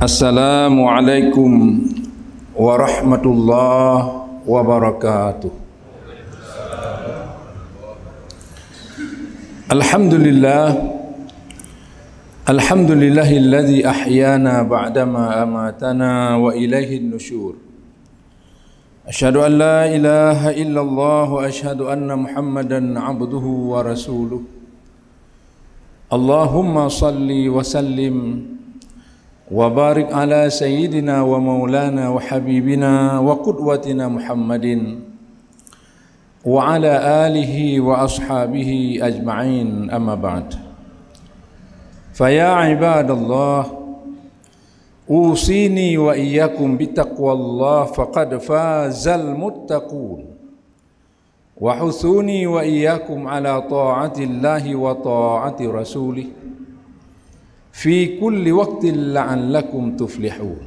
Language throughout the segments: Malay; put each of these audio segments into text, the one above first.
Assalamualaikum warahmatullahi wabarakatuh. Alhamdulillahilladzi ahyana ba'dama amatana wa ilaihin nusyur. Asyhadu an la ilaha illallah wa asyhadu anna Muhammadan abduhu wa rasuluh. Allahumma salli wa sallim wa barik ala sayyidina wa maulana wa habibina wa qudwatina Muhammadin wa ala alihi wa ashabihi ajma'in, amma ba'd. Faya ibadallah, usini wa iyyakum bitaqwallah faqad fazal muttaqun, wa husuni wa iyyakum ala ta'atillahi wa ta'ati rasulih fi kulli waqtin la'allakum tuflihun.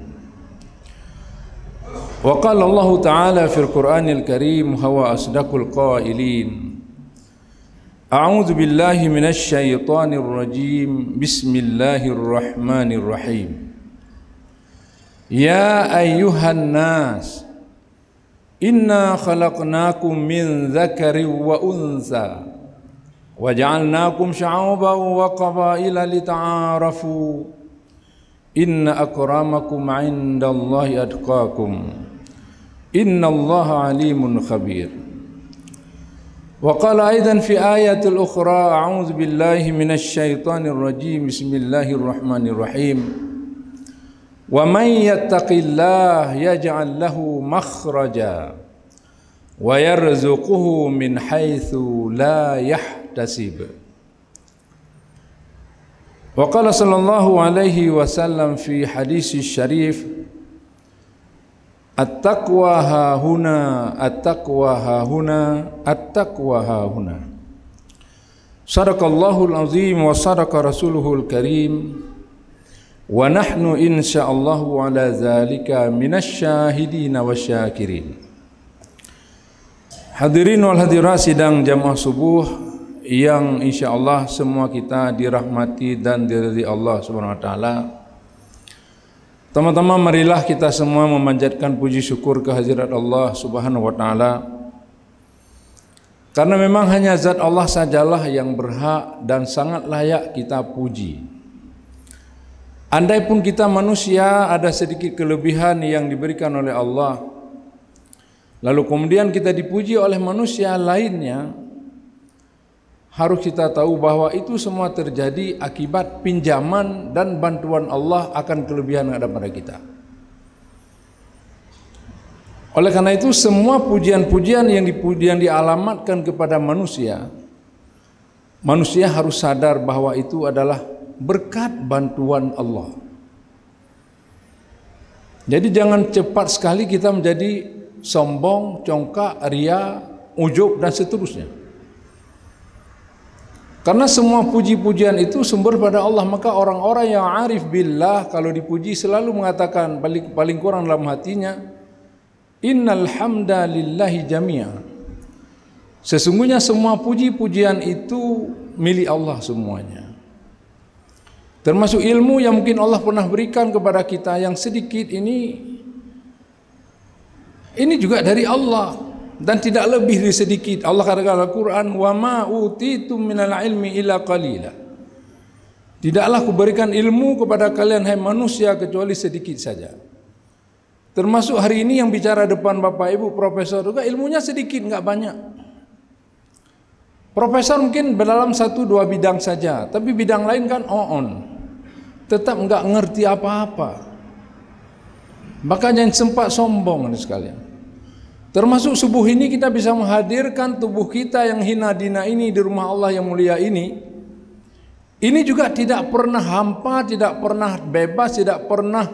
Wa qala Allah Ta'ala fil Qur'anil Karim huwa asdaqul qailin. A'udzu billahi minasy syaithanir rajim. Bismillahirrahmanirrahim. Ya ayyuhan nas, inna khalaqnakum min dzakarin wa untha waja'alnakum syu'uban wa qabaila lita'arafu inna akramakum 'indallahi atqakum innallaha 'alimun khabir. Wa qala aidan fi ayatil ukhra a'udzu billahi minasy syaithanir rajim. Bismillahirrahmanirrahim. Wa may yattaqillaha yaj'al lahu makhraja wa yarzuquhu min haitsu la yahtasib. Wa qala sallallahu alaihi wasallam fi hadis syarif, at-taqwa hahuna, at-taqwa hahuna, at-taqwa hahuna. Sadaqallahul azim wa sadaqa rasuluhul karim, wa nahnu insyaallahu ala zalika minasy syahidin wasyakirin. Hadirin wal hadirat sidang jamaah subuh yang insyaallah semua kita dirahmati dan diridhai Allah Subhanahu wa taala. Teman-teman, marilah kita semua memanjatkan puji syukur kehadirat Allah Subhanahu wa taala. Karena memang hanya zat Allah sajalah yang berhak dan sangat layak kita puji. Andai pun kita manusia ada sedikit kelebihan yang diberikan oleh Allah, lalu kemudian kita dipuji oleh manusia lainnya, harus kita tahu bahwa itu semua terjadi akibat pinjaman dan bantuan Allah akan kelebihan yang ada pada kita. Oleh karena itu semua pujian-pujian yang dialamatkan kepada manusia, manusia harus sadar bahwa itu adalah berkat bantuan Allah. Jadi jangan cepat sekali kita menjadi sombong, congkak, ria, ujub dan seterusnya. Karena semua puji-pujian itu sumber pada Allah. Maka orang-orang yang arif billah kalau dipuji selalu mengatakan paling kurang dalam hatinya, innal hamda lillahi jami'a. Sesungguhnya semua puji-pujian itu milik Allah semuanya. Termasuk ilmu yang mungkin Allah pernah berikan kepada kita yang sedikit ini juga dari Allah dan tidak lebih dari sedikit. Allah katakan dalam Al-Quran, wa ma utitum minal ilmi illa qalila. Tidaklah kuberikan ilmu kepada kalian hai manusia kecuali sedikit saja. Termasuk hari ini yang bicara depan Bapak Ibu profesor juga ilmunya sedikit, enggak banyak. Profesor mungkin dalam 1-2 bidang saja, tapi bidang lain kan tetap enggak ngerti apa-apa. Maka jangan sempat sombong sekalian. Termasuk subuh ini kita bisa menghadirkan tubuh kita yang hina dina ini di rumah Allah yang mulia ini. Ini juga tidak pernah hampa, tidak pernah bebas, tidak pernah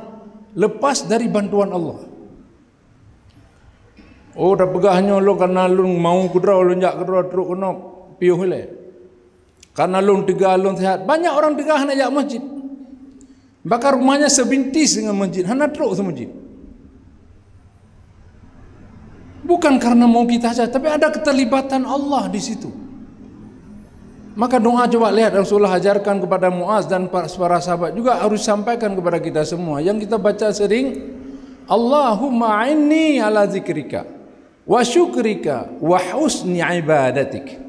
lepas dari bantuan Allah. Oh, dah pegahnya lo karena lu mau kudraw lu njak kudraw truk kena piuh le. Karena lu tegah lu sehat. Banyak orang tegah nak jak masjid. Bahkan rumahnya sebintis dengan masjid, hana truk se masjid. Bukan karena mau kita saja, tapi ada keterlibatan Allah di situ. Maka doa coba lihat Rasulullah ajarkan kepada Muaz dan para sahabat juga harus sampaikan kepada kita semua. Yang kita baca sering, Allahumma a'inni ala zikrika wa syukrika wa husni ibadatik.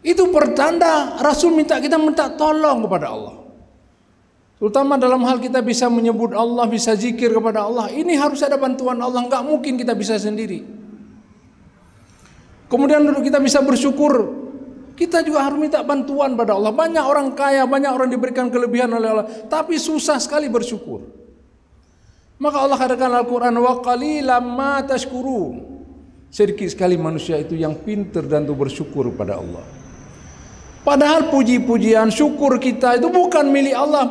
Itu pertanda Rasul minta kita minta tolong kepada Allah. Terutama dalam hal kita bisa menyebut Allah, bisa zikir kepada Allah. Ini harus ada bantuan Allah, enggak mungkin kita bisa sendiri. Kemudian untuk kita bisa bersyukur, kita juga harus minta bantuan pada Allah. Banyak orang kaya, banyak orang diberikan kelebihan oleh Allah, tapi susah sekali bersyukur. Maka Allah katakan dalam Al-Quran, wa qalilan ma tashkurun. Sedikit sekali manusia itu yang pintar dan itu bersyukur pada Allah. Padahal puji-pujian, syukur kita itu bukan milik Allah,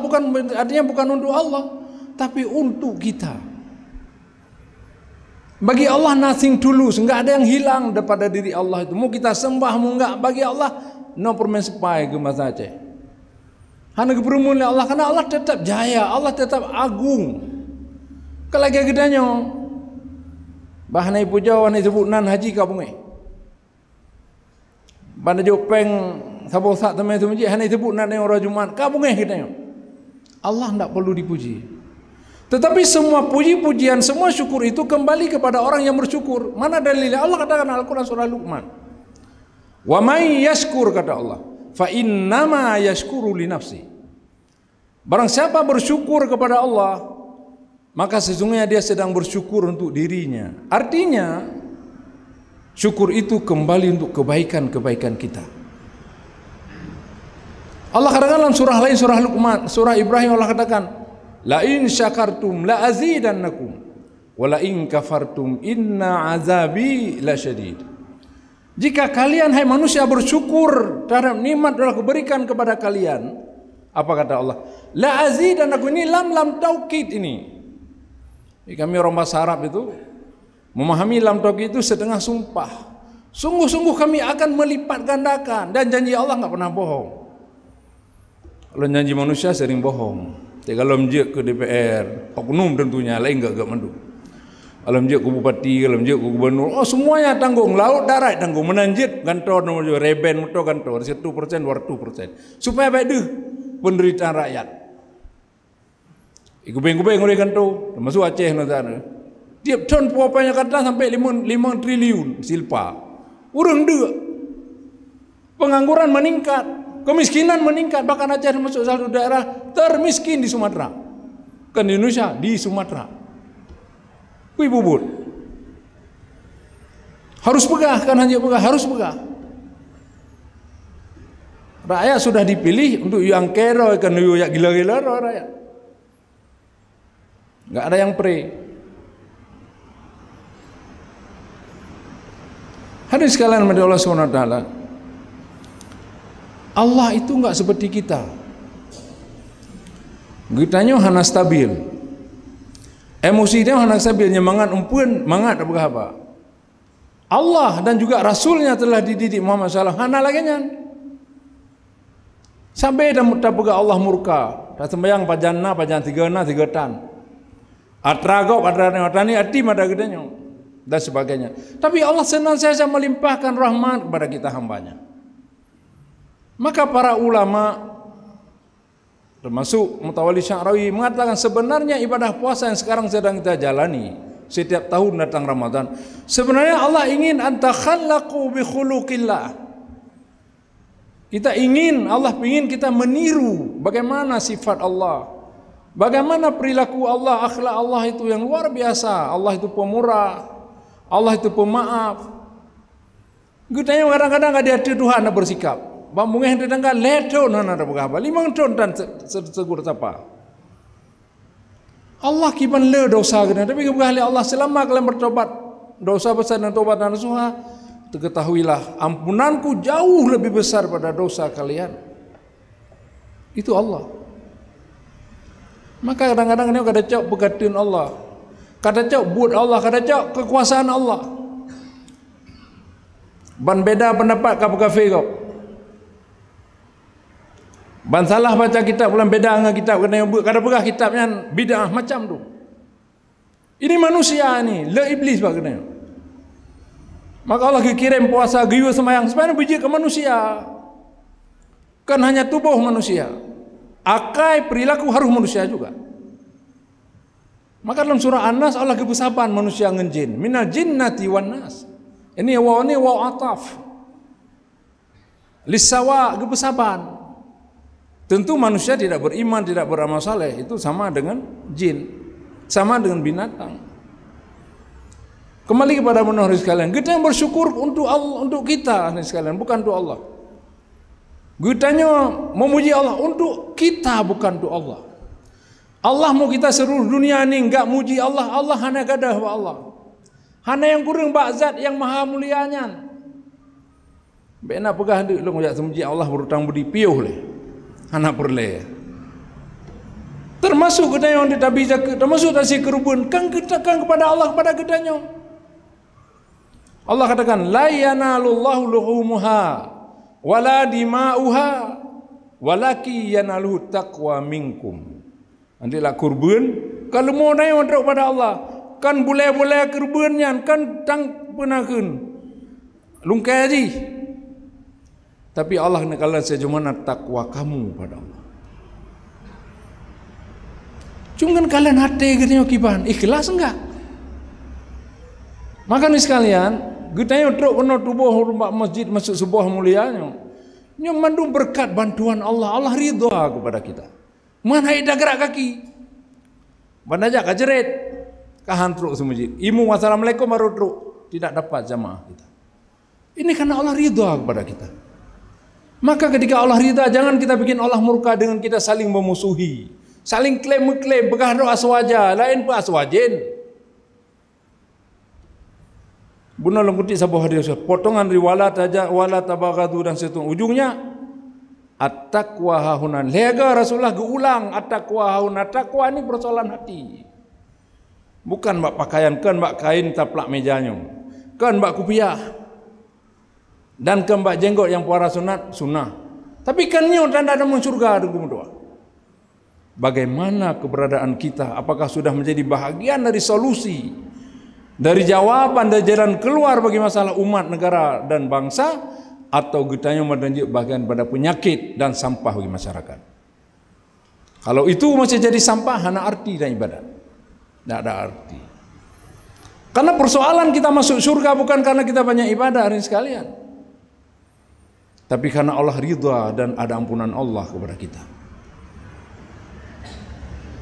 artinya bukan untuk Allah, tapi untuk kita. Bagi Allah nothing tulus, enggak ada yang hilang daripada diri Allah itu. Mau kita sembah, mau enggak, bagi Allah no permen sepai ke masa Aceh. Hanya keperumun Allah, karena Allah tetap jaya, Allah tetap agung. Kalau lagi gedanya, bahanai puja, bahanai sebut nan haji kabungai. Banda jopeng, sabau sak teman itu menjadi hanai sebut nan orang Jumat kabungai gedanya. Allah tidak perlu dipuji. Tetapi semua puji-pujian, semua syukur itu kembali kepada orang yang bersyukur. Mana dalilnya? Allah katakan Al-Quran surah Luqman. Wa may yashkur, kata Allah, fa innama yashkuru li nafsi. Barang siapa bersyukur kepada Allah, maka sesungguhnya dia sedang bersyukur untuk dirinya. Artinya syukur itu kembali untuk kebaikan-kebaikan kita. Allah katakan dalam surah lain, surah Luqman, surah Ibrahim, Allah katakan, la in syakartum la azidannakum wa la in kafartum inna azabi lasyadid. Jika kalian hai manusia bersyukur terhadap nikmat yang aku berikan kepada kalian, apa kata Allah? La azidannakum, ini lam taukid ini. Kami orang bahasa Arab itu memahami lam taukid itu setengah sumpah. Sungguh-sungguh kami akan melipat gandakan, dan janji Allah enggak pernah bohong. Kalau janji manusia sering bohong. Kalau menjek ke DPR, oknum tentunya, lain enggak mandu. Kalau menjek ke bupati, kalau menjek ke gubernur, oh semuanya tanggung, laut darat tanggung, menanjit kantor nomor reben motor kantor 1%, 2%, supaya baik deh penderitaan rakyat. Ikubeng-kubeng oleh kantor, termasuk Aceh nanti. Tiap tahun puapanya kata sampai 5 triliun silpa. Urang deh. Pengangguran meningkat, kemiskinan meningkat, bahkan Aceh termasuk salah satu daerah termiskin di Sumatera. Kan di Indonesia, di Sumatera. Kui bubut. Harus pegah, kan hanya pegah, harus pegah. Rakyat sudah dipilih untuk yang kero, kan yang gila-gila rakyat. Enggak ada yang pre. Hadirin sekalian dari Allah SWT, Allah itu enggak seperti kita. Kitanya hana stabil. Emosi dia hana stabil, nyemangat umpun, mangat apa. Allah dan juga Rasulnya telah dididik Muhammad SAW. Hana lagi nyan. Sampai dah pegah Allah murka. Dah sembayang pajanna, pajan 3 tan. Atragop, atrani, atim ada gedenya. Dan sebagainya. Tapi Allah senantiasa melimpahkan rahmat kepada kita hambanya. Maka para ulama termasuk Mutawalli Sya'rawi mengatakan sebenarnya ibadah puasa yang sekarang sedang kita jalani setiap tahun datang Ramadan, sebenarnya Allah ingin antakhallaqu bi khuluqillah. Kita ingin, Allah ingin kita meniru bagaimana sifat Allah, bagaimana perilaku Allah, akhlak Allah itu yang luar biasa. Allah itu pemurah, Allah itu pemaaf. Gutanya kadang-kadang ada hati Tuhan nak bersikap. Bambungnya hendak tangga leto nana ada berapa? 5 ton dan segur apa? Allah kiban le dosa kena, tapi kebahali Allah selama kalian bertobat dosa besar dan tobat dan nasuha, ketahuilah ampunanku jauh lebih besar pada dosa kalian. Itu Allah. Maka kadang-kadang ni kada cok begatin Allah, kada cok buat Allah, kada cok kekuasaan Allah. Ban beda pendapat kafir kau. Ban salah baca kitab ulang beda dengan kitab kena buat kada pegah kitabnya bid'ah macam tu. Ini manusia ni, le iblis bah kena. Maka Allah kirim puasa giyu semayang supaya biji ke manusia. Kan hanya tubuh manusia. Akai perilaku harus manusia juga. Maka dalam surah An-Nas Allah kebesaban manusia dengan jin. Minal jinnati wan nas. Ini wa ataf. Lisawa kebesaban. Tentu manusia tidak beriman, tidak beramal saleh, itu sama dengan jin, sama dengan binatang. Kembali kepada menurut sekalian, kita yang bersyukur untuk Allah, untuk kita sekalian, bukan untuk Allah. Gutanya memuji Allah untuk kita, bukan untuk Allah. Allah mau kita seluruh dunia ni enggak muji Allah, Allah hanya gadah wa Allah. Hanya yang kurang ba'zat yang maha mulianya. Bena pegah dik lu ngajak memuji Allah berutang budi piuh leh. Hana perle. Termasuk kita yang ditabi zakat, termasuk tasi kerubun, kan kita kan kepada Allah, kepada gedanya. Allah katakan la yanalullahu luhumuha wala dima'uha walaki yanaluhu taqwa minkum. Nantilah kurban kalau mau naik kepada Allah kan boleh-boleh kurbannya kan tang penakeun lungkai aji. Tapi Allah nak kala sejumana takwa kamu pada Allah. Cuma kan kalian hati gitu kiban ikhlas enggak? Maka ni sekalian, kita yang teruk kena tubuh rumah masjid masuk sebuah mulianya. Yang mandung berkat bantuan Allah, Allah ridha kepada kita. Mana ida gerak kaki. Banajak kajerit, kahan truk semajid. Imu wassalamualaikum baru truk, tidak dapat jamaah kita. Ini karena Allah ridha kepada kita. Maka ketika Allah ridha, jangan kita bikin Allah murka dengan kita saling memusuhi, saling klaim-klaim, begah aswaja, lain pun aswajin. Buna lengkuti sebuah hadis, potongan riwala taja wala tabagadu dan seterusnya. Ujungnya at-taqwa hahunan. Lega Rasulullah geulang at-taqwa hahunan. Taqwa ini persoalan hati. Bukan mbak pakaian, kan mbak kain taplak mejanya, kan mbak kupiah. Dan kembak jenggot yang puara sunat sunnah. Tapi kan nyo tanda ada surga dengan doa. Bagaimana keberadaan kita? Apakah sudah menjadi bahagian dari solusi, dari jawaban, dari jalan keluar bagi masalah umat, negara dan bangsa, atau kitanya menunjuk bagian pada penyakit dan sampah bagi masyarakat? Kalau itu masih jadi sampah, hana arti dan ibadat. Tidak ada arti. Karena persoalan kita masuk surga bukan karena kita banyak ibadah hari sekalian, tapi karena Allah ridha dan ada ampunan Allah kepada kita.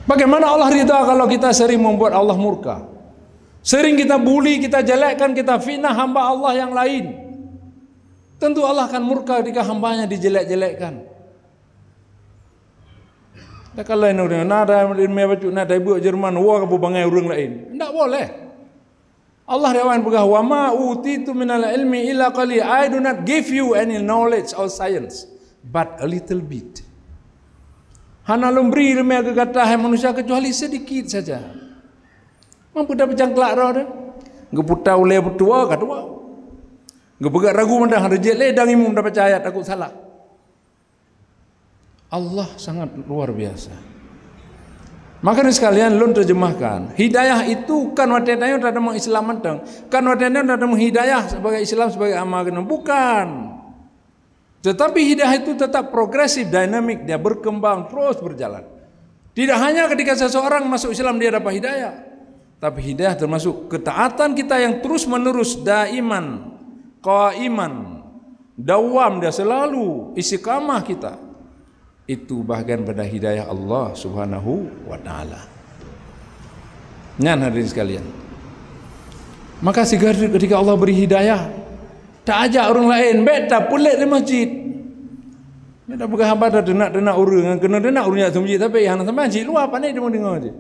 Bagaimana Allah ridha kalau kita sering membuat Allah murka? Sering kita bully, kita jelekkan, kita fitnah hamba Allah yang lain. Tentu Allah akan murka ketika hambanya dijelek-jelekkan. Tak kalau ini orang nada mebaca nada ibu Jerman wah ke bangai orang lain. Tidak boleh. Allah rewan pegah wa ma utitu minal ilmi illa qali. I do not give you any knowledge or science but a little bit. Hana lumbri ilmu yang kata manusia kecuali sedikit saja. Mampu dapat jangklak roh dah. Ngeputa oleh bertua kadua. Ngepegat ragu mendah rejek ledang imum dapat percaya takut salah. Allah sangat luar biasa. Maka sekalian lun terjemahkan, hidayah itu kan watenanya ada mengislam mentang, kan watenanya ada menghidayah sebagai Islam sebagai agama, bukan. Tetapi hidayah itu tetap progresif, dinamik, dia berkembang terus berjalan. Tidak hanya ketika seseorang masuk Islam dia dapat hidayah, tapi hidayah termasuk ketaatan kita yang terus menerus, daiman, qaiman, dawam, dia selalu istiqamah kita. Itu bahagian pada hidayah Allah Subhanahu wa taala. Nyan hadirin sekalian. Maka ketika Allah beri hidayah, tak ajak orang lain, beta pulik di masjid. Beta bukan hamba dah denak orang, kena denak orang yang masjid tapi yang sampai masjid luar pandai dia mau dengar je.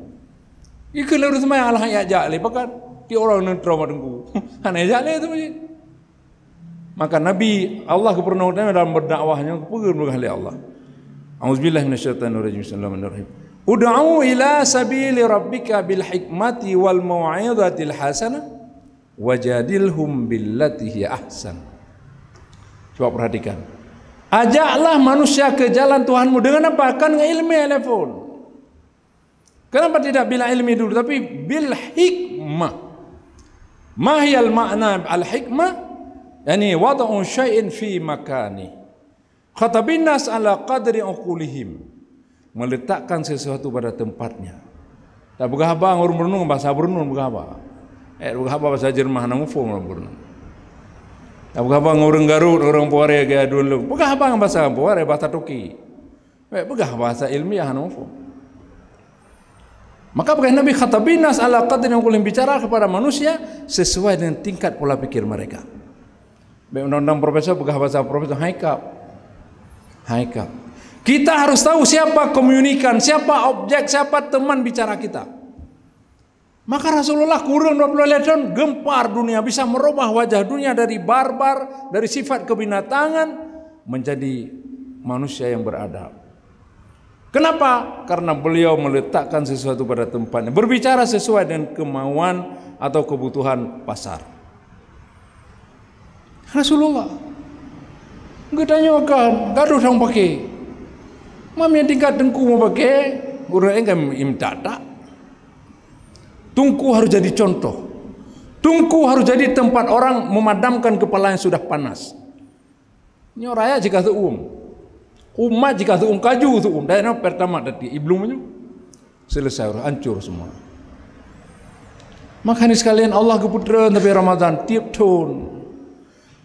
Ikut lalu semai Allah yang ajak le, pakat ti orang nan trauma dengku. Han ajak le tu masjid. Maka Nabi Allah kepernaunannya dalam berdakwahnya kepegang oleh Allah. A'udzubillahi minasyaitonirrajim. Bismillahirrahmanirrahim. Ud'u ila sabili rabbika bil hikmati wal mau'izatil hasanah wajadilhum billati hiya ahsan. Coba perhatikan. Ajaklah manusia ke jalan Tuhanmu dengan apa? Kan dengan ilmu telefon. Kenapa tidak bila ilmi dulu tapi bil hikmah? Ma hiyal makna al hikmah? Yani wad'u syai'in fi makani. Khatabin nas ala qadri uqulihim, meletakkan sesuatu pada tempatnya. Tak begahaba orang Brunei bahasa Brunei begahaba. Begahaba bahasa Jerman nang ufo Brunei. Tak begahaba orang Garut orang Puare gaya dulu. Begahaba bahasa Puare bahasa Toki. Begahaba bahasa ilmiah nang ufo. Maka bagaimana Nabi khatabin nas ala qadri uqulihim, bicara kepada manusia sesuai dengan tingkat pola pikir mereka. Undang-undang profesor begahaba bahasa profesor haikal. Kita harus tahu siapa komunikan, siapa objek, siapa teman bicara kita. Maka Rasulullah kurang 20 tahun gempar dunia, bisa merubah wajah dunia dari barbar, dari sifat kebinatangan menjadi manusia yang beradab. Kenapa? Karena beliau meletakkan sesuatu pada tempatnya, berbicara sesuai dengan kemauan atau kebutuhan pasar. Rasulullah enggak tanyakan, gaduh sang pakai. Mami yang tingkat tengku mau pakai, orang enggak minta tak. Tungku harus jadi contoh. Tungku harus jadi tempat orang memadamkan kepala yang sudah panas. Ini raya jika tu umat jika tu kaju tu daerah pertama tadi iblumnya selesai hancur semua. Makanya sekalian Allah keputra tapi Ramadan tiap tahun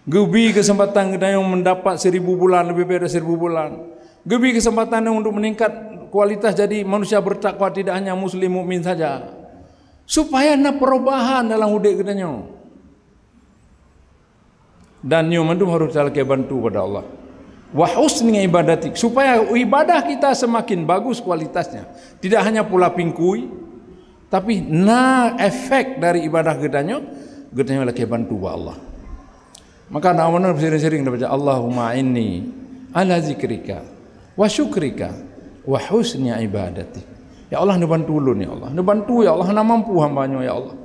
gebi kesempatan kita yang mendapat 1000 bulan lebih dari 1000 bulan. Gebi kesempatan untuk meningkat kualitas jadi manusia bertakwa, tidak hanya muslim mukmin saja. Supaya ada perubahan dalam hidup kita nyo. Dan nyo mandu harus salke bantu pada Allah. Wa husni ibadatik, supaya ibadah kita semakin bagus kualitasnya. Tidak hanya pula pingkui, tapi efek dari ibadah kita nyo lake bantu wa Allah. Maka nak mana sering-sering baca Allahumma inni ala zikrika wa syukrika wa husni ibadati. Ya Allah, bantu ulun ya Allah. Bantu ya Allah, mampu hamba-Nya ya Allah.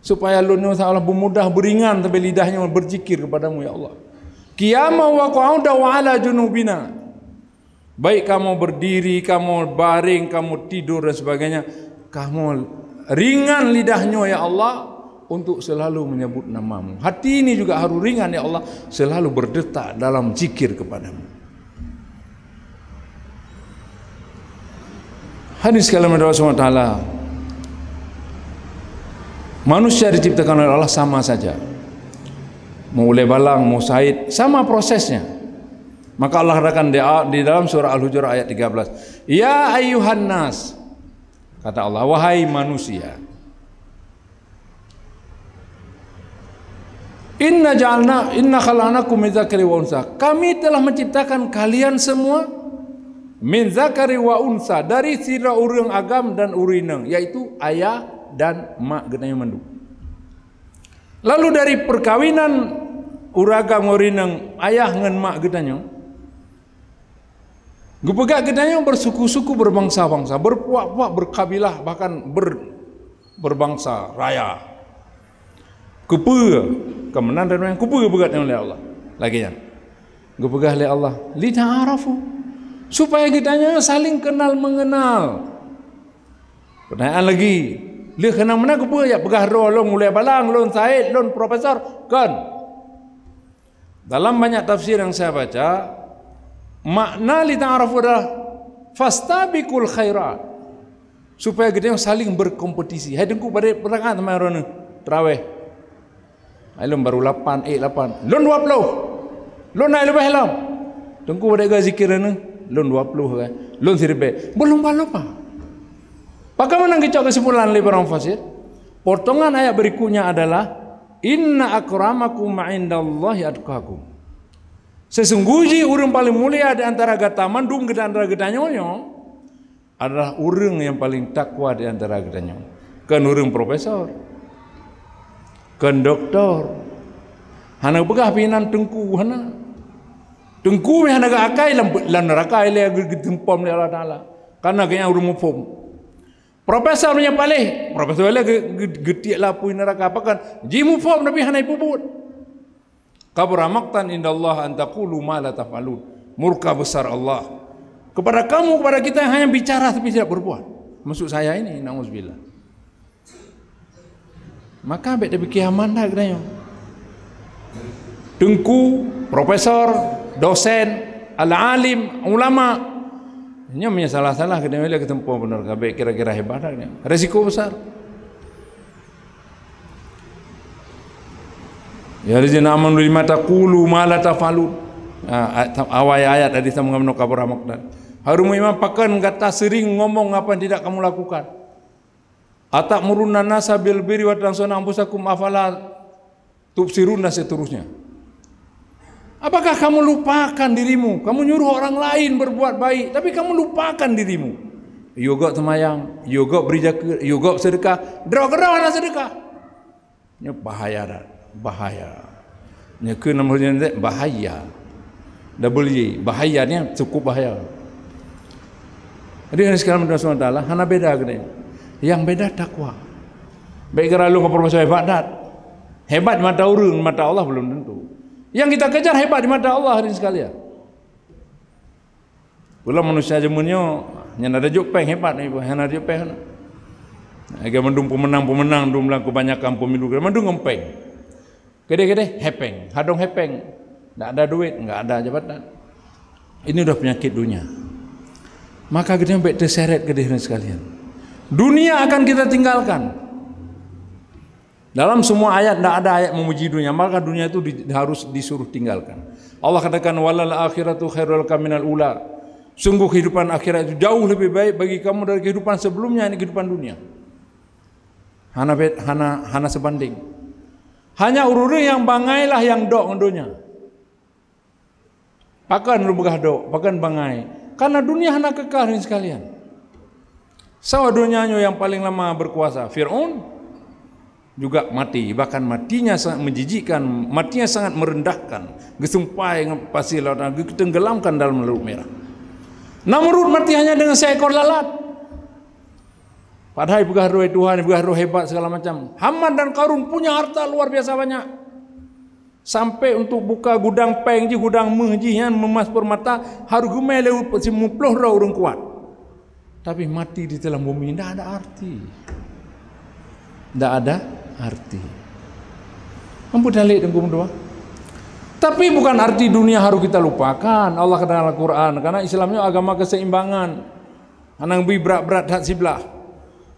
Supaya ulun ya Allah bermudah beringan tapi lidahnya berzikir kepadamu ya Allah. Qiyama wa qu'uda wa ala junubina. Baik kamu berdiri, kamu baring, kamu tidur dan sebagainya, kamu ringan lidahnya ya Allah untuk selalu menyebut namamu. Hati ini juga harus ringan ya Allah, selalu berdetak dalam zikir kepadamu. Hadis kalam Allah SWT, manusia diciptakan oleh Allah sama saja, mau lebalang, mau said, sama prosesnya. Maka Allah katakan di dalam surah Al-Hujurat ayat 13, ya ayyuhan nas, kata Allah, wahai manusia, inna khalaqnakum min dzakari wa unsa, kami telah menciptakan kalian semua min zakari wa unsa, dari sira urang agam dan urineng, yaitu ayah dan mak genanya mandu. Lalu dari perkawinan uragam urineng ayah ngan mak genanya, gupegak genanya bersuku-suku, berbangsa-bangsa, berpuak-puak, berkabilah, bahkan berbangsa raya. Kupu kemenan dan yang kupu begatnya oleh Allah. Lagi kan? Gupegah oleh Allah li ta'arafu, supaya kitanya saling kenal mengenal. Pertanyaan lagi, li kenal mana kupu ya pegah long mulai balang, lon said, lon profesor kan. Dalam banyak tafsir yang saya baca, makna li ta'arafu adalah fastabiqul khairat, supaya kitanya saling berkompetisi. Hai dengku pada perang sama orang terawih. Lon baru 8, 8. Lon 20. Lon naik lebih halam. Tengku pada ga zikiran lon 20 kan. Lon sirbe. Belum lupa. Bagaimana kita kesimpulan oleh para mufassir? Potongan ayat berikutnya adalah inna akramakum ma'indallahi atqakum. Sesungguhnya orang paling mulia di antara gata mandung di antara getanyonyo adalah orang yang paling takwa di antara getanyonyo. Kan orang profesor, kan doktor, hana begah pinan tengku hana, tengku hana ga akai lan neraka ile gempom le Allah Taala, karena kaya urung mufum. Profesor punya palih, profesor le getiak lapui neraka apa kan? Ji mufum nabi hana ipubut. Kabura maqtan indallah an taqulu ma la taf'alun. Murka besar Allah kepada kamu, kepada kita yang hanya bicara tapi tidak berbuat. Maksud saya ini, nauzubillah. Maka abek depi kiamat dah katanya. Tengku, profesor, dosen, al-alim, ulama. Ini punya salah-salah kena bila ketemu benar kabeh kira-kira hebat ni. Risiko besar. Ya rizina amanu lima taqulu ma la tafalun. Awal ayat hadis mengamno kabar makna. Harum imam pakan kata sering ngomong apa yang tidak kamu lakukan. Atak murunna nasa bil birri wa tansawna anfusakum afala tubsirun dan seterusnya. Apakah kamu lupakan dirimu? Kamu nyuruh orang lain berbuat baik, tapi kamu lupakan dirimu. Yoga semayang, yoga beri zakat, yoga sedekah, draw-draw ana sedekah. Ini bahaya dah, bahaya. Ini ke namanya bahaya. Double Y, bahayanya cukup bahaya. Jadi sekarang Allah SWT, hana beda gini. Yang beda takwa. Baik kira lu ngapur pasal hebat dat. Hebat di mata orang, mata Allah belum tentu. Yang kita kejar hebat di mata Allah hari sekalian. Pula manusia jemunyo yang ada jupeng hebat ni, yang ada jupeng. Agak mendung pemenang dum lang kebanyakan pemilu, mendung ngempeng. Gede-gede hepeng, hadong hepeng. Tak ada duit, enggak ada jabatan. Ini udah penyakit dunia. Maka kita sampai terseret ke diri sekalian. Dunia akan kita tinggalkan. Dalam semua ayat tidak ada ayat memuji dunia, maka dunia itu harus disuruh tinggalkan. Allah katakan walal akhiratu khairul laka minal ula. Sungguh kehidupan akhirat itu jauh lebih baik bagi kamu dari kehidupan sebelumnya, ini kehidupan dunia. Hana sebanding. Hanya urure yang bangailah yang dok dunia. Pakan lu begah dok, pakan bangai. Karena dunia hana kekal ini sekalian. Sawa dunianya yang paling lama berkuasa, Fir'aun juga mati, bahkan matinya sangat menjijikkan, matinya sangat merendahkan, gesumpai pasir laut, ditenggelamkan dalam laut merah. Namrud mati hanya dengan seekor lalat. Padahal begah roh Tuhan, begah roh hebat segala macam. Haman dan Qarun punya harta luar biasa banyak. Sampai untuk buka gudang peng je, gudang meh je yang memas permata harus gumai lewat semuploh roh orang kuat. Tapi mati di dalam bumi tidak ada arti. Tidak ada arti. Ampun dalik dan doa. Tapi bukan arti dunia harus kita lupakan. Allah kata dalam Al-Quran, karena Islamnya agama keseimbangan. Anang bi berat-berat hak sebelah.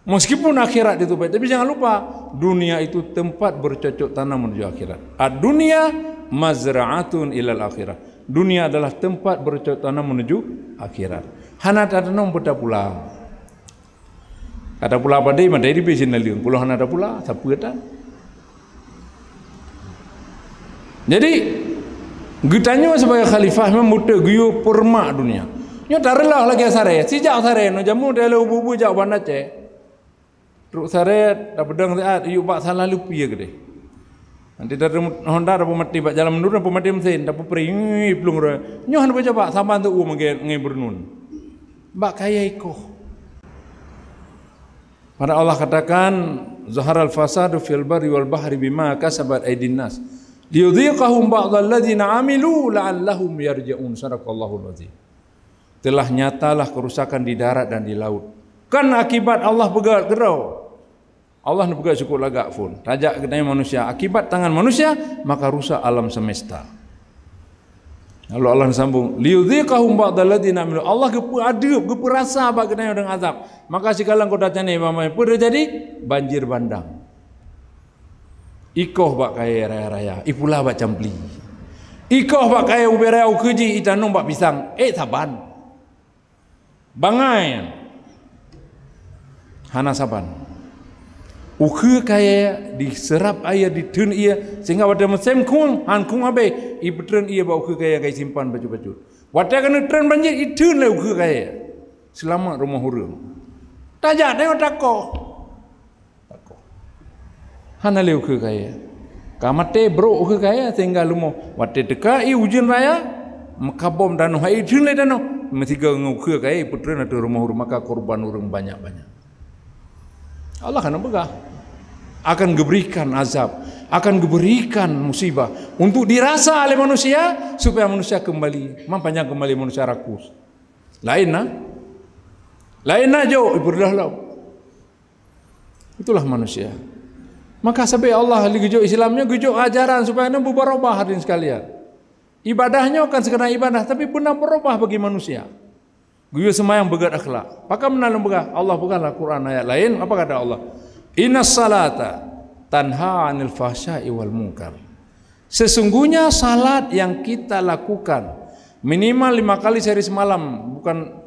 Meskipun akhirat itu baik, tapi jangan lupa dunia itu tempat bercocok tanam menuju akhirat. Ad-dunya mazra'atun ilal akhirah. Dunia adalah tempat bercocok tanam menuju akhirat. Hana tatanam peta pula. Kata pula apa dia? Mandai di besin naliung. Pulau hana ada pula. Siapa kata? Jadi gitanya sebagai khalifah memang muda guyu permak dunia. Nyo tarelah lagi sare. Sejak sare no jamu dia lu bubu jak banda ce. Truk sare dah pedang saat iu bak salah lupi ya gede. Nanti dari Honda dah mati bak jalan menurun dah mati mesin dah peri pelung ro. Nyo han baca bak sama tu ngai bernun. Bak kaya iko. Pada Allah katakan zaharal fasadu fil barri wal bahri bima kasabat aydin nas. Liyudhiqahum ba'dal ladzina 'amilu la'allahum yarji'un. Sadaqallahul azim. Telah nyatalah kerusakan di darat dan di laut. Kan akibat Allah begat gerau. Allah nak begat cukup lagak pun. Tajak kenai manusia. Akibat tangan manusia maka rusak alam semesta. Lalu Allah sambung, liyudhiqahum ba'dal ladzina 'amilu. Allah geperadep, geperasa bak kenai dengan azab. Maka sikalang kau datang ni mamai pun terjadi banjir bandang. Ikoh bak kaya raya-raya, ipulah bak campli. Ikoh bak kaya uberaya ukeji itanong bak pisang, saban. Bangai. Hana saban. Uke kaya diserap air ditun ia sehingga pada musim kung han kung abe ibetren ia bak uke kaya kaya simpan baju-baju. Wata kena tren banjir itun le uke kaya. Selamat rumah hurung. Tajak tengok takoh. Hana leu ke kaya. Kamate bro ke kaya sehingga lumo. Wate dekai ujian raya makabom dan hai jun le dano. Mestiga ngau ke kaya putra na rumah maka korban urang banyak-banyak. Allah kan begah. Akan diberikan azab, akan diberikan musibah untuk dirasa oleh manusia supaya manusia kembali, mampanya kembali manusia rakus. Lain jo iburlah law. Itulah manusia. Maka sampai Allah li gejo Islamnya gejo ajaran supaya nampu barobah hadirin sekalian. Ibadahnya akan sekadar ibadah, tapi benar berubah bagi manusia. Guyu semayang begat akhlak. Pakam menalung begah. Allah bukanlah Quran ayat lain. Apa kata Allah? Innas salata tanha 'anil fahsya'i wal munkar. Sesungguhnya salat yang kita lakukan minimal 5 kali sehari semalam, bukan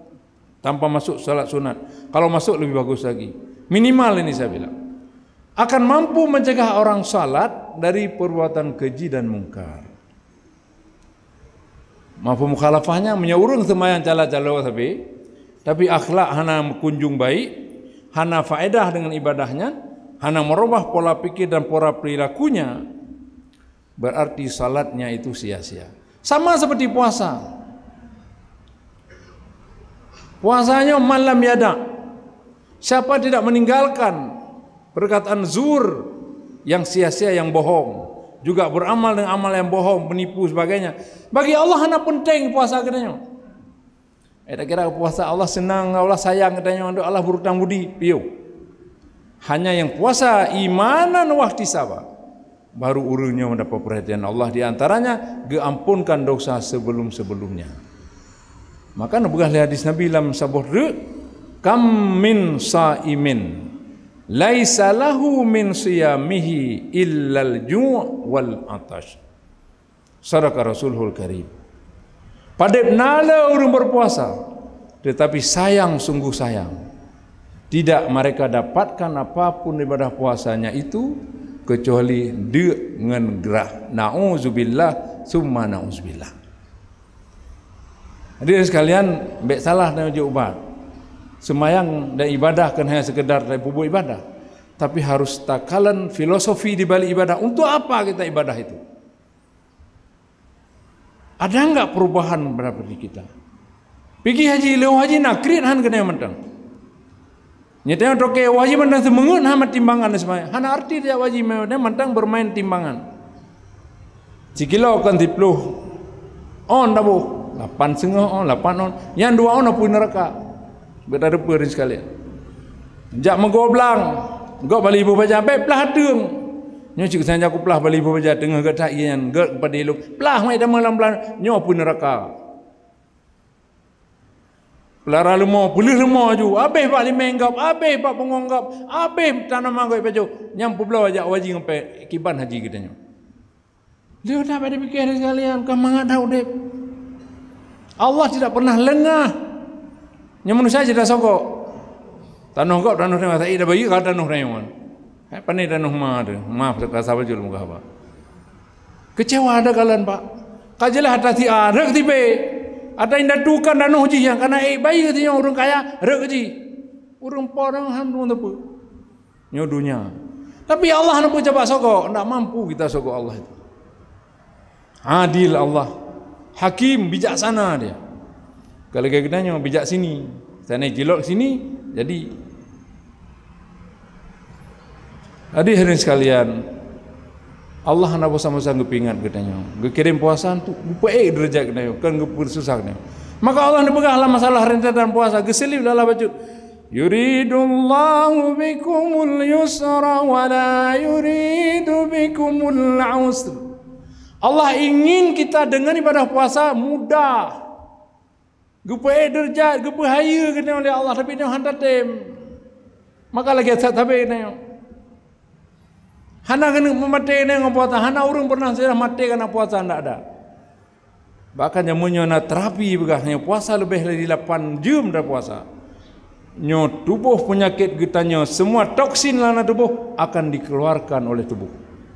tanpa masuk salat sunat. Kalau masuk lebih bagus lagi. Minimal ini saya bilang. Akan mampu mencegah orang salat dari perbuatan keji dan mungkar. Mampu mukhalafahnya menyurung semayang cala-cala tapi akhlak hana kunjung baik, hana faedah dengan ibadahnya, hana merubah pola pikir dan pola perilakunya, berarti salatnya itu sia-sia. Sama seperti puasa. Puasanya malam yada. Siapa tidak meninggalkan perkataan zur yang sia-sia, yang bohong, juga beramal dengan amal yang bohong, menipu sebagainya. Bagi Allah hanya penting puasa katanya. Tak kira puasa Allah senang, Allah sayang katanya, Allah berhutang budi, piu. Hanya yang puasa imanan wahtisaba, baru urungnya mendapat perhatian Allah, di antaranya geampunkan dosa sebelum-sebelumnya. Maka bukan hadis Nabi dalam sabur kam min saimin laisa lahu min siyamihi illal ju' wal atash. Sadaqah Rasulul Karim. Padep nala orang berpuasa, tetapi sayang, sungguh sayang, tidak mereka dapatkan apapun ibadah puasanya itu kecuali dengan gerah. Na'udzubillah summa na'udzubillah. Hadirin sekalian, baik salah dan ubat. Semayang dan ibadah kan hanya sekedar dari pupuk ibadah, tapi harus takalan filosofi di balik ibadah. Untuk apa kita ibadah itu? Ada enggak perubahan berapa di kita? Pergi haji, lewat haji nakrit han kena mentang. Nyatanya toke wajib mentang semengun hama timbangan semayang. Hana arti dia wajib mentang bermain timbangan. Cikilo kan dipluh on dabu 8,5 on 8 on. Yang 2 on pun neraka. Berada perin sekalian. Jak megoblang, gok balik ibu baca baik pelah deung. Nyo cik saya aku pelah balik ibu baca tengah gak tak ian gak pada elok. Pelah mai dah malam pelah nyo pun neraka. Pelara lemah, pulih lemah ju. Habis pak limenggap, habis pak pengonggap, habis tanam mangkoi baju. Nyampu belau ajak wajib sampai kiban haji kita nyo. Dia dah pada fikir sekalian, kau mangat dah udep. Allah tidak pernah lengah. Yang manusia tidak sokok. Tanuh kau tanuh dengan saya dah bagi kau tanuh rayon. Pandai tanuh mah tu. Maaf kasar baju muka apa. Kecewa ada kalian pak. Kajilah hati ada ketipe. Ada yang datukan tanuh ji yang karena bayi katanya orang kaya rek ji. Orang porang handung tu. Nyodunya. Tapi Allah nak coba sokok, tak mampu kita sokok Allah itu. Adil Allah. Hakim, bijaksana dia. Kalau kita nyo bijak sini, sana kilok sini, jadi hadirin sekalian, Allah nak bersama-sama ngepingat katanya. Gekirim puasa tu baik derajat katanya, kan bersusah katanya. Maka Allah nak pegahlah masalah rentetan puasa, geselip dalam baju. Yuridullahu bikumul yusra wa la yuridu bikumul usra. Allah ingin kita dengan ibadah puasa mudah. Gepai derajat, gepai haya kena oleh Allah, tapi dia hantar tem. Maka lagi tapi kena. Hana kena memati dengan puasa. Hana orang pernah saya mati karena puasa tidak ada. Bahkan yang menyona terapi begahnya puasa lebih dari 8 jam dah puasa. Nyo tubuh penyakit getanya, semua toksin lana tubuh akan dikeluarkan oleh tubuh.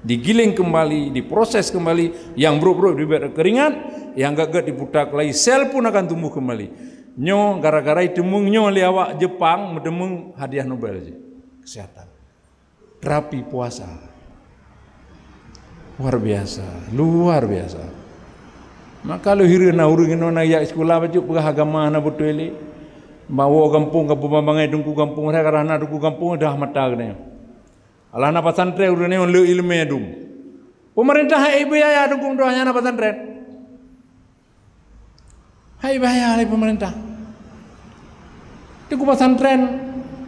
Digiling kembali, diproses kembali, yang buruk-buruk dibuat keringat, yang gak diputar lagi, sel pun akan tumbuh kembali. Nyo gara-gara temung nyo li awak Jepang mentemung hadiah Nobel aja. Kesehatan. Terapi puasa. Luar biasa, luar biasa. Maka lu hirna urang na ya sekolah baju pegah agama na betul ni. Bawa kampung bangai dungku kampung saya karena dungku kampung dah mata kena. Allah na pesantren urang ni lu ilmu dum. Pemerintah hai biaya dungku doanya na pesantren. Hai biaya oleh pemerintah. Dungku pesantren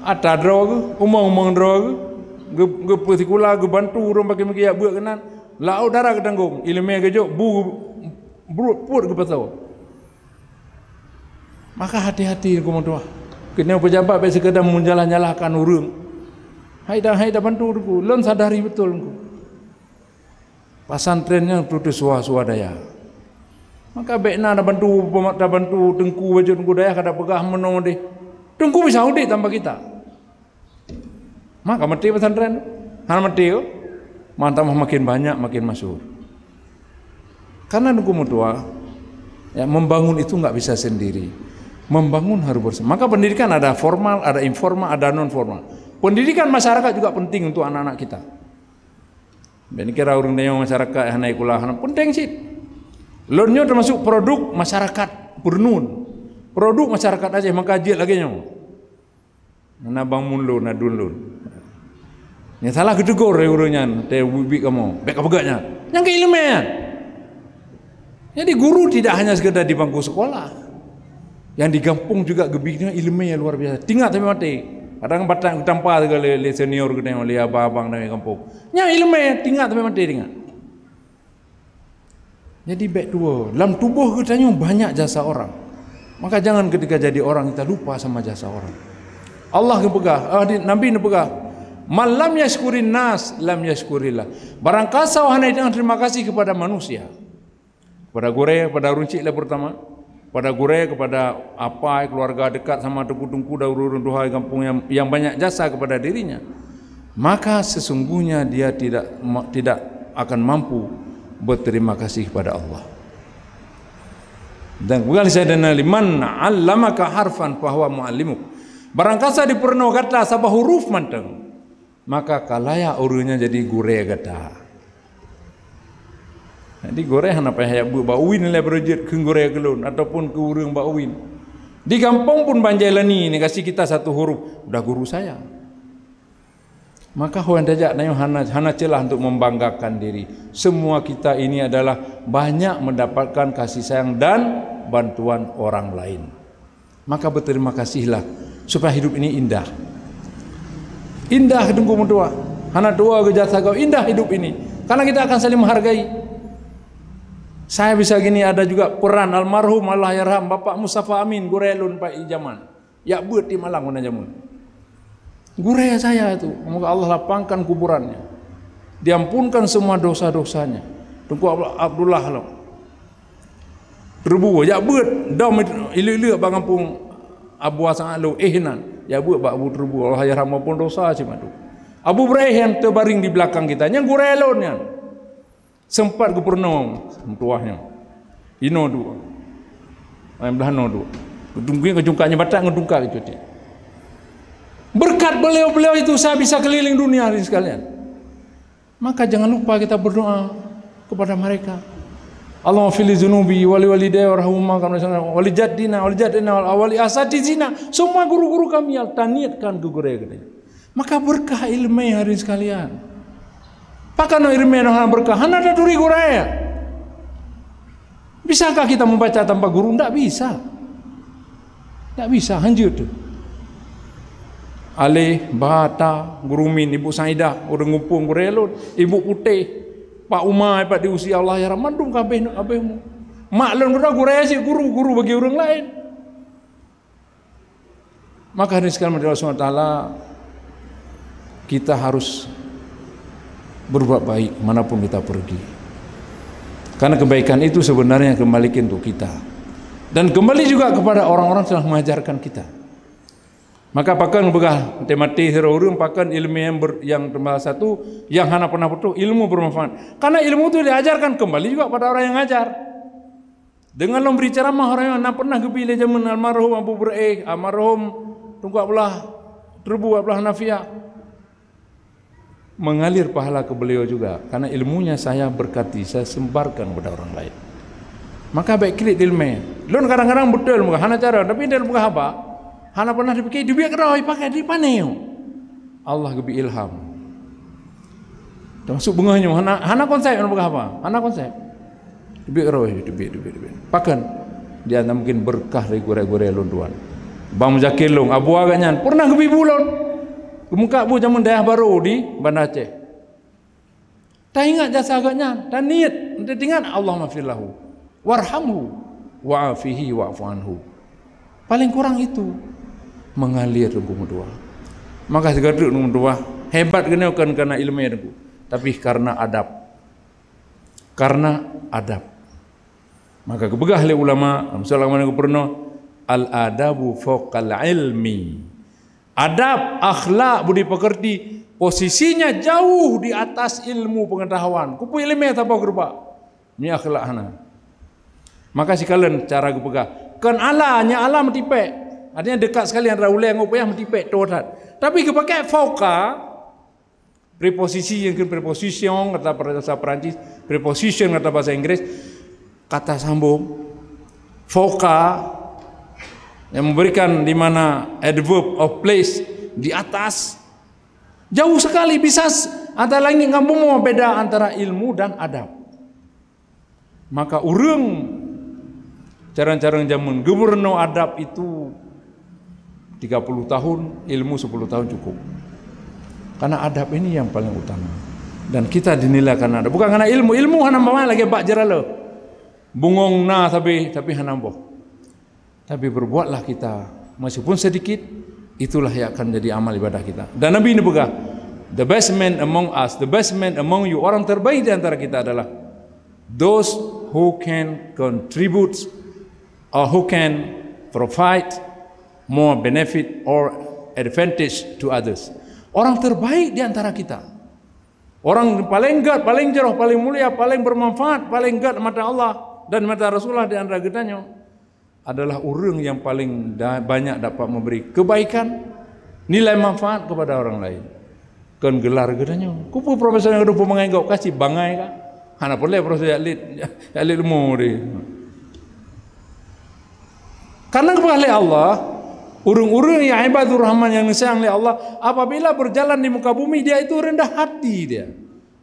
ada drog, umang drog, ge sekolah ge bantu urang bagi magi buat kenan. Lau darah ketanggung ilmu gejo bu Put ke patau. Maka hati-hati ku motor. Kena pejabat baik sekadar menjalah-nyalahkan urang. Hai dah bantu ku. Lon sadari betul ku. Pasantrennya tu swadaya. Maka baikna dah bantu tengku baju tengku daya kada pegah menong deh. Tengku bisa audit tanpa kita. Maka mati pesantren. Hal mati yo. Mantap makin banyak makin masuk. Karena tengku mutua ya, membangun itu enggak bisa sendiri. Membangun harus bersama. Maka pendidikan ada formal, ada informal, ada non formal. Pendidikan masyarakat juga penting untuk anak-anak kita. Dan kira orang yang masyarakat yang naik kuliah penting sih. Lonyo termasuk produk masyarakat Purnun. Produk masyarakat aja mengkaji lagi nyo. Mana bangun lo, nadun lo. Yang salah ketegur urunnya, teh bibi kamu, bek pegaknya. Yang keilmuan. Jadi guru tidak hanya sekedar di bangku sekolah. Yang di kampung juga gebiknya ilmu yang luar biasa. Tinggal tapi mati. Kadang batang tanpa le senior kita le abang dari kampung. Nya ilmu tinggal tapi mati tinggal. Jadi baik dua. Dalam tubuh kita banyak jasa orang. Maka jangan ketika jadi orang kita lupa sama jasa orang. Allah kepegah, Nabi kepegah. Malam yashkurin nas lam yashkurillah. Barang kasau hanya dengan terima kasih kepada manusia. Kepada gore, kepada runcik lah pertama. Pada gure, kepada apa keluarga dekat sama tengku-tengku daurun duhai kampung yang banyak jasa kepada dirinya, maka sesungguhnya dia tidak akan mampu berterima kasih kepada Allah. Dan bukan sayyidina liman 'allamaka harfan fa huwa muallimuk. Barangkasa diperno kata sabah huruf manteng, maka kalaya urunya jadi gure kata. Jadi goreh apa yang bauin le berujud ke goreh kelun ataupun ke urang bauin. Di kampung pun banjailani ni kasih kita satu huruf, udah guru saya. Maka huan dajak nayo hana celah untuk membanggakan diri. Semua kita ini adalah banyak mendapatkan kasih sayang dan bantuan orang lain. Maka berterima kasihlah supaya hidup ini indah. Indah tunggu mentua. Hana doa ke jasa kau indah hidup ini. Karena kita akan saling menghargai. Saya bisa gini ada juga peran almarhum Allah yarham Bapak Mustafa Amin Gurelun Pak Ijaman. Ya buat di Malang mana jamun. Gure saya itu, semoga Allah lapangkan kuburannya. Diampunkan semua dosa-dosanya. Tunggu Abdullah lo. Terbu ya buat dom ilu-ilu bang kampung Abu Hasan Alu ihnan. Ya buat Pak Abu Terbu Allah yarham pun dosa cuma tu. Abu Ibrahim terbaring di belakang kita. Yang Gurelunnya. Sempat gubernur tuahnya ino tu ayam belano tu tungguin kejungkanya batak ngedungkak itu dia. Berkat beliau itu saya bisa keliling dunia ini sekalian. Maka jangan lupa kita berdoa kepada mereka. Allahumma fil dzunubi wali walidayya warhamhuma kama wali jaddina wali asatizina. Semua guru-guru kami yang taniatkan ke guru. Maka berkah ilmu hari sekalian. Pakai ilmu yang berkah, hana ada duri guraya. Bisakah kita membaca tanpa guru? Tidak bisa. Tidak bisa, hanjut. Alih, Bahata, Guru Min, Ibu Saidah, orang ngumpung Gurelun, Ibu Putih, Pak Umar, Pak di usia Allah ya ramandung kabehmu. Maklum berada guraya sih guru bagi orang lain. Maka hari sekarang Allah SWT kita harus berbuat baik manapun kita pergi. Karena kebaikan itu sebenarnya kembalikan untuk kita. Dan kembali juga kepada orang-orang yang telah mengajarkan kita. Maka pakan begah temati hirurun pakan ilmu yang termasuk satu yang hana pernah betul ilmu bermanfaat. Karena ilmu itu diajarkan kembali juga pada orang yang ngajar. Dengan memberi ceramah orang yang pernah kepilih zaman almarhum Abu Buraih, almarhum Tunggu Abdullah Terbu Abdullah Nafia. Mengalir pahala ke beliau juga karena ilmunya saya berkati, saya sembarkan kepada orang lain. Maka baik klik ilmu. Lun kadang-kadang betul muka hana cara tapi dia muka apa? Hana pernah dipikir dia keroi pakai di paneo. Allah gebi ilham. Termasuk bunganya hana konsep muka apa? Hana konsep. Dia keroi dia. Pakan dia mungkin berkah dari gore-gore lunduan. Bang Muzakir Long Abu agaknya pernah gebi bulon. Muka bu zaman daerah baru di Banda Aceh. Tak ingat jasa agaknya, tak niat, tak ingat Allah maafillahu. warhamhu wa'afihi wa'fu anhu. Paling kurang itu mengalir nombor 2. Maka segaduk nombor 2 hebat kena bukan karena ilmu itu, tapi karena adab. Karena adab. Maka kebegah oleh ulama, Rasulullah pernah al-adabu fawqal ilmi. Adab, akhlak, budi pekerti posisinya jauh di atas ilmu pengetahuan. Kupu ilmu apa berupa? Ini akhlak hana. Maka sekalian cara kebegah. Kan Allah, nya Allah metipek. Artinya dekat sekali antara ulai yang upaya metipek tohat. Tapi kepakai fauqa, preposisi yang preposition kata bahasa Perancis, preposition kata bahasa Inggris, kata sambung, fauqa yang memberikan di mana adverb of place di atas, jauh sekali bisa antara lain kamu mau beda antara ilmu dan adab. Maka urang cara-cara zaman gubernur adab itu 30 tahun, ilmu 10 tahun cukup. Karena adab ini yang paling utama. Dan kita dinilai karena adab, bukan karena ilmu. Ilmu hana bawa lagi bak jerala. Bungong na tapi hana boh. Tapi berbuatlah kita meskipun sedikit, itulah yang akan jadi amal ibadah kita. Dan Nabi ini berkata, the best man among us, the best man among you, orang terbaik di antara kita adalah those who can contribute or who can provide more benefit or advantage to others. Orang terbaik di antara kita, orang paling gad, paling jauh, paling mulia, paling bermanfaat, paling gad mata Allah dan mata Rasulullah di antara kitanya adalah orang yang paling banyak dapat memberi kebaikan, nilai manfaat kepada orang lain. Kan gelar gedanya. Kupu profesor yang rupa menganggap kasih bangai kan? Hana boleh profesor atlet ilmu dia. Karena kepada Allah, orang-orang yang ibadur rahman yang disayang oleh Allah, apabila berjalan di muka bumi dia itu rendah hati dia.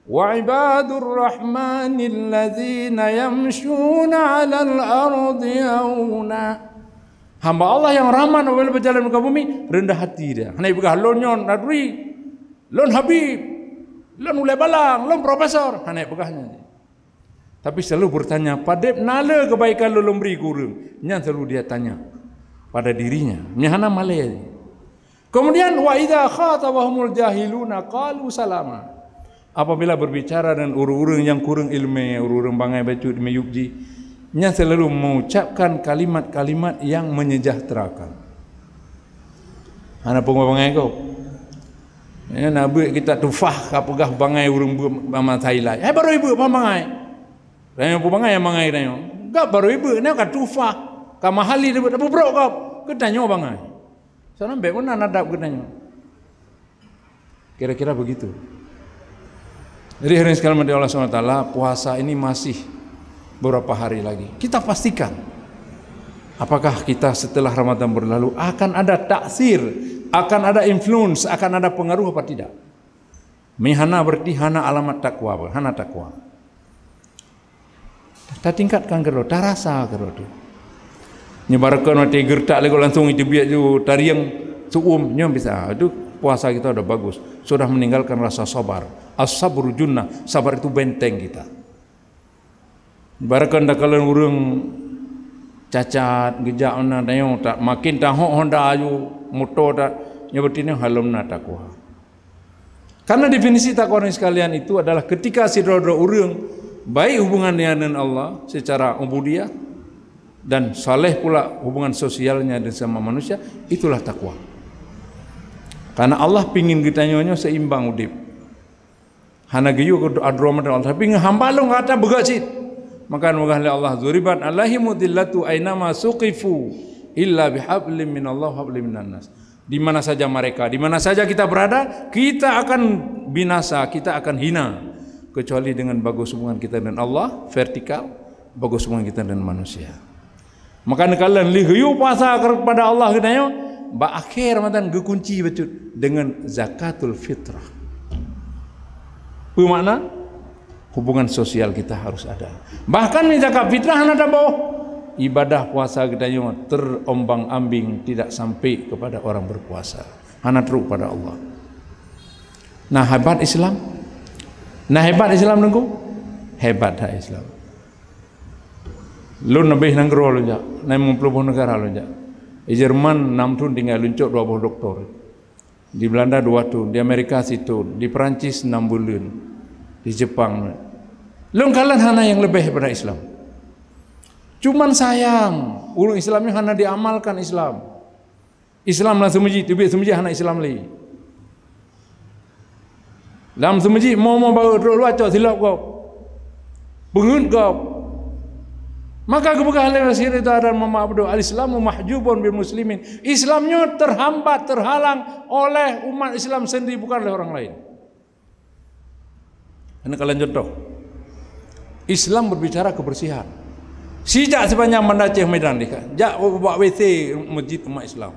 Wa ibadur rahmanil ladzina yamshuna 'alal ardi hauna. Hamba Allah yang rahman apabila berjalan di muka bumi rendah hati dia. Hana ibgah lon nyon nadri, lon habib, lon ulai balang, lon profesor, hana ibgahnya. Tapi selalu bertanya, pada nala kebaikan lo beri kurang. Nya selalu dia tanya pada dirinya. Nya hana malai. Kemudian wa idza khatabahumul jahiluna qalu salama. Apabila berbicara dengan orang-orang yang kurang ilmu, orang-orang bangai bacut meyubji, nya selalu mengucapkan kalimat-kalimat yang menyejahterakan. Hana pengubangai kau. Ya nabi kita tufah kapugah bangai urang mama Thailand. Baru ibu pamangai. Rayo pamangai mangai rayo. Gak baru ibu ne ka tufah. Ka mahali de bro kau. Kedanyo bangai. Sana be mana nadap kedanyo. Kira-kira begitu. Jadi hari sekalian mati Allah SWT, puasa ini masih beberapa hari lagi. Kita pastikan apakah kita setelah Ramadan berlalu akan ada taksir, akan ada influence, akan ada pengaruh apa tidak. Mihana berarti hana alamat takwa, hana takwa. Tak tingkatkan kero, tak rasa kero tu. Nyebarkan mati gertak lagi langsung itu biar tu tariang suum nyom bisa. Itu puasa kita sudah bagus, sudah meninggalkan rasa sabar. As-sabru junnah, sabar itu benteng kita. Barakan dah kalau urang cacat, gejak ona dayo tak makin tahok honda ayu motor tak nyebutinnya halumna takwa. Karena definisi takwa ini sekalian itu adalah ketika si rodo urang baik hubungan dengan Allah secara ubudiyah dan saleh pula hubungan sosialnya dengan sama manusia, itulah takwa. Karena Allah pingin kita nyonya seimbang udip. Hana giyu ko adroman Allah tapi hamba lo ngata begasit. Maka mengahli Allah zuribat alaihim dillatu ainama suqifu illa bihablim minallah hablim minan nas. Di mana saja mereka, di mana saja kita berada, kita akan binasa, kita akan hina kecuali dengan bagus hubungan kita dengan Allah vertikal, bagus hubungan kita dengan manusia. Maka kalian lihiu puasa kepada Allah katanya, ba akhir Ramadan gekunci becut dengan zakatul fitrah. Bermakna hubungan sosial kita harus ada. Bahkan di zakat fitrah ada bawah ibadah puasa kita yang terombang-ambing tidak sampai kepada orang berpuasa. Hana teruk pada Allah. Nah hebat Islam. Nah hebat Islam nunggu. Hebat Islam. Lu lebih nanggro lu jak, 60 negara lu jak. Di Jerman 6 tahun tinggal luncuk 20 doktor. Di Belanda 2 tahun, di Amerika 1 tahun, di Perancis 6 bulan, di Jepang. Lu kalian hana yang lebih daripada Islam. Cuman sayang, ulun Islamnya hana diamalkan Islam. Islam lah semuji, tubik semuji hana Islam li. Dalam semuji mau bawa lu acak silap kau. Bengut kau. Maka kebuka halal sirri dan memabdu al-Islamu mahjubun bil muslimin. Islamnya terhambat, terhalang oleh umat Islam sendiri, bukan oleh orang lain. Ini kalian contoh. Islam berbicara kebersihan. Sejak sepanjang mendaceh Medan dika. Jak buat WC masjid umat Islam.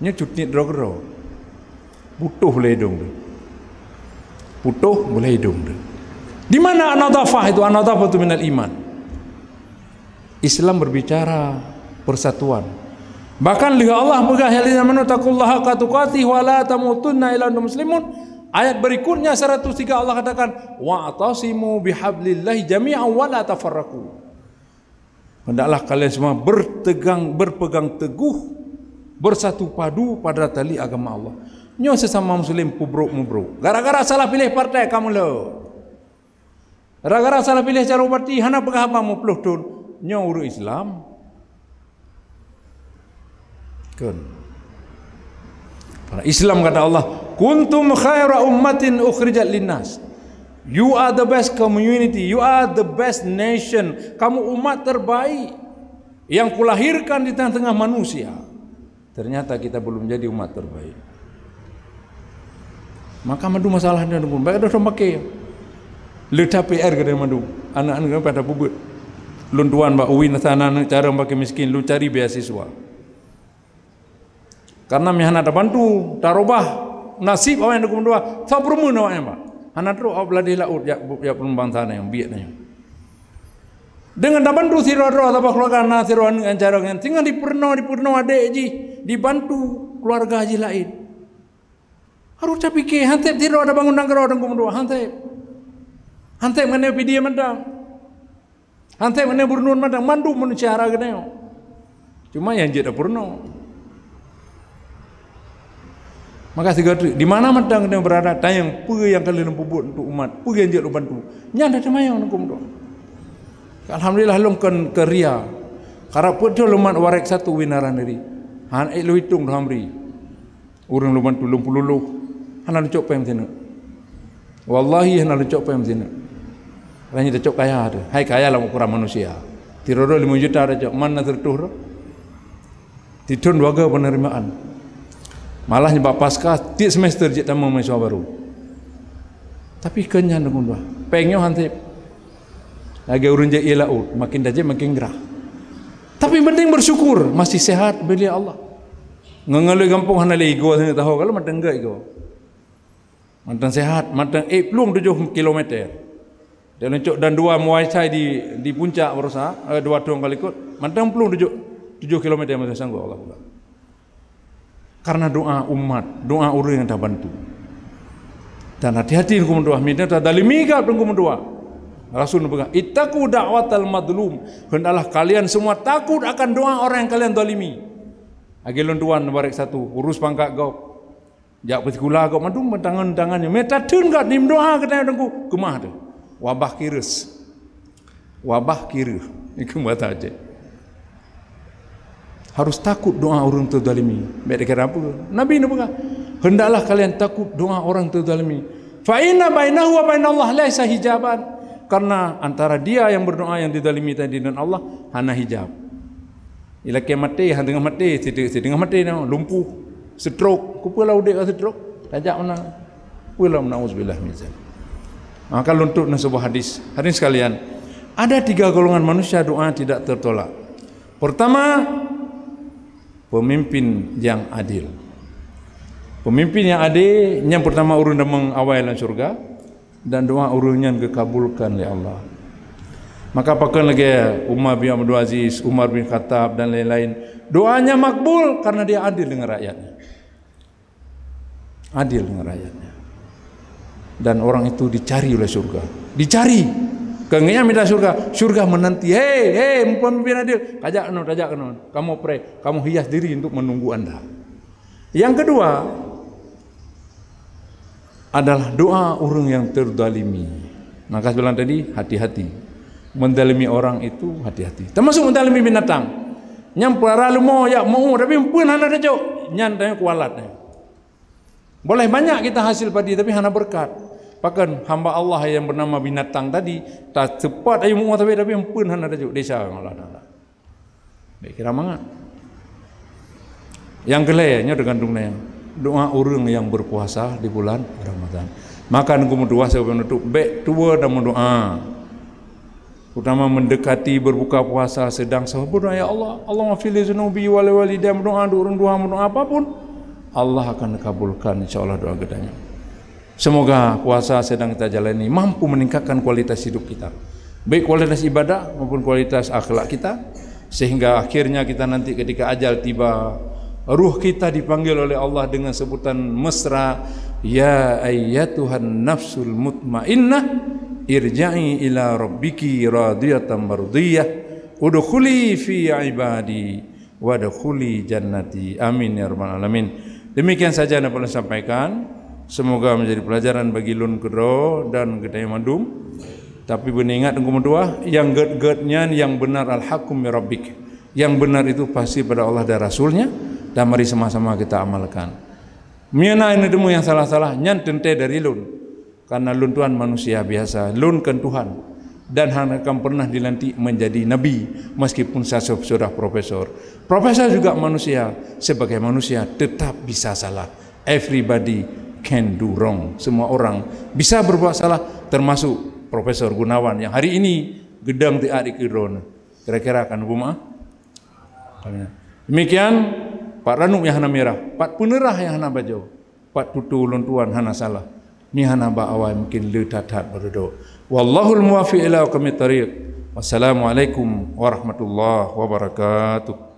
Ini cuti drogro. Butuh boleh hidung tu. Butuh boleh hidung tu. Di mana an-nadhafah itu? An-nadhafah itu minal iman. Islam berbicara persatuan. Bahkan lihat Allah berkata, "Ya ayyuhallazina amanu taqullaha haqqa tuqatih wa la tamutunna illa antum muslimun." Ayat berikutnya 103 Allah katakan, "Wa'tasimu bihablillahi jami'an wa la tafarraqu." Hendaklah kalian semua berpegang teguh, bersatu padu pada tali agama Allah. Nyo sesama muslim pubruk. Gara-gara salah pilih partai kamu lo. Gara-gara salah pilih cara parti hana pegah apa mu peluh tun. Nyo urus Islam kan. Para Islam kata Allah, kuntum khaira ummatin ukhrijat linnas. You are the best community, you are the best nation. Kamu umat terbaik yang kulahirkan di tengah-tengah manusia. Ternyata kita belum jadi umat terbaik. Maka madu masalah dia pun baik dah pakai letak PR ke dalam madu. Anak-anak pada bubut. Lun tuan ba uwi nasana cara pakai miskin lu cari beasiswa. Karena mihana ada bantu tarobah nasib awak yang dua tak bermun awak yang pak. Hana terus awak beladih laut ya penumpang sana yang biaknya. Dengan dah bantu siro-ro atau keluarga na siro dengan cara dengan tinggal di purno adek ji dibantu keluarga ji lain. Harus capik ke hantep siro ada bangun nangro dan kumdo hantep mengenai video mandang. Hantai mana burnun madang mandu manusia cara kena. Cuma yang jadi purno. Maka segala di mana madang kena berada tayang pu yang kalian buat untuk umat, pu yang jadi bantu. Nyanda cuma yang hukum doa. Alhamdulillah longkan keria. Karena betul lumat warek satu winaran dari. Han lu hitung hamri. Urang lu bantu lumpuluh. Hana lucok pem sini. Wallahi hana lucok pem sini. Hanya dia cok kaya ada. Hai kaya lah ukuran manusia. Tirodo 5 juta ada cok. Mana tertuh? Tidun waga penerimaan. Malah nyebab pasca tiap semester je tamu mahasiswa baru. Tapi kenyang dengan dua. Pengyo hantip. Lagi urun je ilaut, makin daje makin gerah. Tapi penting bersyukur masih sehat beli Allah. Ngangalui kampung hana le igo tahu kalau matang enggak igo. Matang sehat, matang plum 7 kilometer. Dan uncuk dan 2 muai cai di puncak berusaha 2 tuang kali ikut mantang pelung 7 km masih sanggup Allah pula. Karena doa umat, doa orang yang dah bantu. Dan hati-hati hukum doa minta dalimi ka hukum doa. Rasul berkata, "Ittaqu da'watal madlum." Hendaklah kalian semua takut akan doa orang yang kalian zalimi. Agilun tuan barek satu urus pangkat kau. Jak bersekolah kau mandu tangan-tangannya. Meta tun kat nim doa kata dengku kemah tu. Wabah kirus. Itu buat aja. Harus takut doa orang terzalimi. Baik dikira apa? Nabi ni berkata, hendaklah kalian takut doa orang terzalimi. Fa inna bainahu wa bainallah laisa hijaban. Karena antara dia yang berdoa yang dizalimi tadi dan Allah hana hijab. Ila ke mati, tengah mati, setengah mati lumpuh, stroke, kepala udik stroke, tajak mana? Wala nauzubillah min zalik. Maka untuk sebuah hadis sekalian, ada 3 golongan manusia doa tidak tertolak. Pertama, pemimpin yang adil. Pemimpin yang adil, yang pertama urun damang awal surga dan doa urunnya dikabulkan oleh Allah. Maka pakai lagi Umar bin Abdul Aziz, Umar bin Khattab dan lain-lain. Doanya makbul karena dia adil dengan rakyatnya. Adil dengan rakyatnya. Dan orang itu dicari oleh surga. Dicari. Kengenya minta surga, surga menanti. Hei, pemimpin adil, kajak non, kamu pray, kamu hias diri untuk menunggu Anda. Yang kedua adalah doa orang yang terdalimi. Maka bilang tadi, hati-hati. Mendalimi orang itu hati-hati. Termasuk mendalimi binatang. Nyam para lu mau tapi pun hana dejo, nyantanya kualat. Boleh banyak kita hasil padi tapi hana berkat. Bahkan hamba Allah yang bernama binatang tadi tak cepat ayu mu tapi pun hana dejo desa Allah. Baik kira mangat. Yang kelainya tergantungnya doa orang yang berpuasa di bulan Ramadan. Maka nunggu doa sebelum menutup baik tua dan doa. Utama mendekati berbuka puasa sedang sahur berdoa ya Allah, Allahumma fili zunubi wal walidah, berdoa doa apapun Allah akan kabulkan insyaallah doa gedanya. Semoga puasa sedang kita jalani mampu meningkatkan kualitas hidup kita, baik kualitas ibadah maupun kualitas akhlak kita, sehingga akhirnya kita nanti ketika ajal tiba, ruh kita dipanggil oleh Allah dengan sebutan mesra, ya ayyatuhan nafsul mutmainnah irja'i ila rabbiki radiyatan mardiyah udkhuli fi ibadi wadkhuli jannati. Amin ya rabbal alamin. Demikian saja yang dapat saya sampaikan. Semoga menjadi pelajaran bagi lun kedro dan gedai mandum. Tapi beningat engkau dua, yang ged-gednya yang benar al-haqqum min rabbik. Yang benar itu pasti pada Allah dan Rasulnya, dan mari sama-sama kita amalkan. Miana ini demu yang salah-salah nyan tente dari lun. Karena lun Tuhan manusia biasa, lun kan Tuhan, dan akan pernah dilantik menjadi nabi meskipun saya sudah profesor. Profesor juga manusia, sebagai manusia tetap bisa salah. Everybody can do wrong. Semua orang bisa berbuat salah, termasuk Profesor Gunawan yang hari ini gedang di adik kidron. Kira-kira akan rumah. Demikian Pak Ranuk yang hana merah, Pak Penerah yang hana baju, Pak Tutu Luntuan hana salah. Ni hana ba awai mungkin le tatat berdoa. Wallahul muwaffiq ila aqwamit thariq. Wassalamualaikum warahmatullahi wabarakatuh.